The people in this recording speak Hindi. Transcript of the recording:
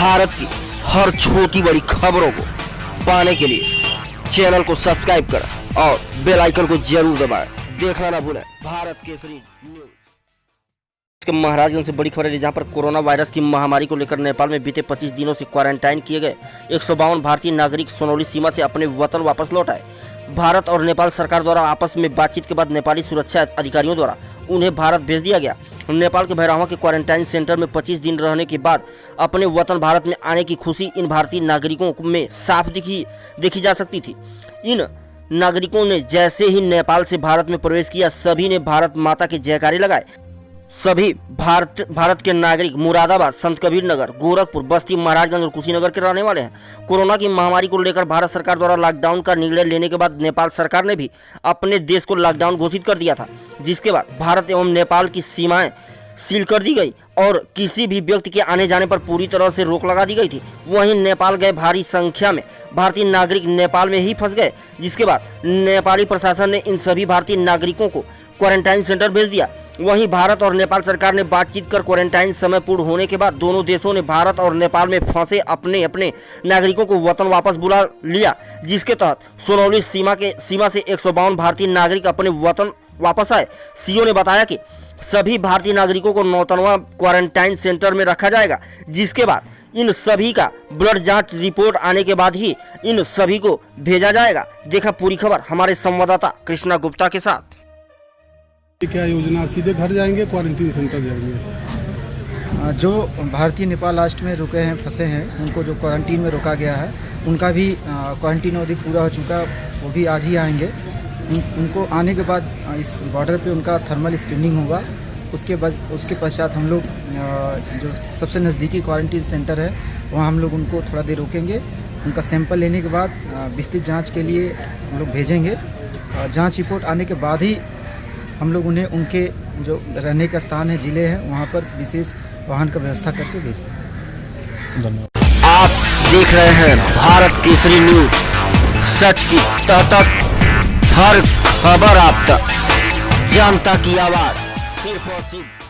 भारत की हर छोटी बड़ी खबरों को पाने के लिए चैनल को सब्सक्राइब करें और बेल आइकन को जरूर दबाएं। देखना ना भूलें भारत केसरी न्यूज। के महाराजगंज से बड़ी खबर है, जहां पर कोरोना वायरस की महामारी को लेकर नेपाल में बीते 25 दिनों से क्वारंटाइन किए गए 152 भारतीय नागरिक सोनौली सीमा से अपने वतन वापस लौट आए। भारत और नेपाल सरकार द्वारा आपस में बातचीत के बाद नेपाली सुरक्षा अधिकारियों द्वारा उन्हें भारत भेज दिया गया। नेपाल के भैरहवा के क्वारंटाइन सेंटर में 25 दिन रहने के बाद अपने वतन भारत में आने की खुशी इन भारतीय नागरिकों में साफ देखी जा सकती थी। इन नागरिकों ने जैसे ही नेपाल से भारत में प्रवेश किया, सभी ने भारत माता के जयकारे लगाए। सभी भारत के नागरिक मुरादाबाद, संत कबीर नगर, गोरखपुर, बस्ती, महाराजगंज और कुशीनगर के रहने वाले हैं। कोरोना की महामारी को लेकर भारत सरकार द्वारा लॉकडाउन का निर्णय लेने के बाद नेपाल सरकार ने भी अपने देश को लॉकडाउन घोषित कर दिया था, जिसके बाद भारत एवं नेपाल की सीमाएं सील कर दी गई और किसी भी व्यक्ति के आने जाने पर पूरी तरह से रोक लगा दी गई थी। वहीं नेपाल गए भारी संख्या में भारतीय नागरिक नेपाल में ही फंस गए, जिसके बाद नेपाली प्रशासन ने इन सभी भारतीय नागरिकों को क्वारंटाइन सेंटर भेज दिया। वहीं भारत और नेपाल सरकार ने बातचीत कर क्वारंटाइन समय पूर्ण होने के बाद दोनों देशों ने भारत और नेपाल में फंसे अपने अपने नागरिकों को वतन वापस बुला लिया, जिसके तहत सोनौली सीमा से 152 भारतीय नागरिक अपने वतन वापस आए। सीओ ने बताया कि सभी भारतीय नागरिकों को 9वां क्वारंटाइन सेंटर में रखा जाएगा, जिसके बाद इन सभी का ब्लड जांच रिपोर्ट आने के बाद ही इन सभी को भेजा जाएगा। देखा पूरी खबर हमारे संवाददाता कृष्णा गुप्ता के साथ। क्या योजना, सीधे घर जाएंगे, क्वारंटीन सेंटर जाएंगे? जो भारतीय नेपाल राष्ट्र में रुके हैं, फंसे हैं, उनको जो क्वारंटीन में रोका गया है, उनका भी क्वारंटीन अवधि पूरा हो चुका, वो भी आज ही आएंगे। उनको आने के बाद इस बॉर्डर पे उनका थर्मल स्क्रीनिंग होगा। उसके पश्चात हम लोग जो सबसे नज़दीकी क्वारंटीन सेंटर है वहाँ हम लोग उनको थोड़ा देर रोकेंगे। उनका सैंपल लेने के बाद विस्तृत जांच के लिए हम लोग भेजेंगे। जांच रिपोर्ट आने के बाद ही हम लोग उन्हें उनके जो रहने का स्थान है, जिले हैं, वहाँ पर विशेष वाहन का व्यवस्था करके भेजेंगे। धन्यवाद। आप देख रहे हैं भारत केसरी न्यूज, सच की तह तक, हर खबर आप तक, जनता की आवाज सिर्फ और सिर्फ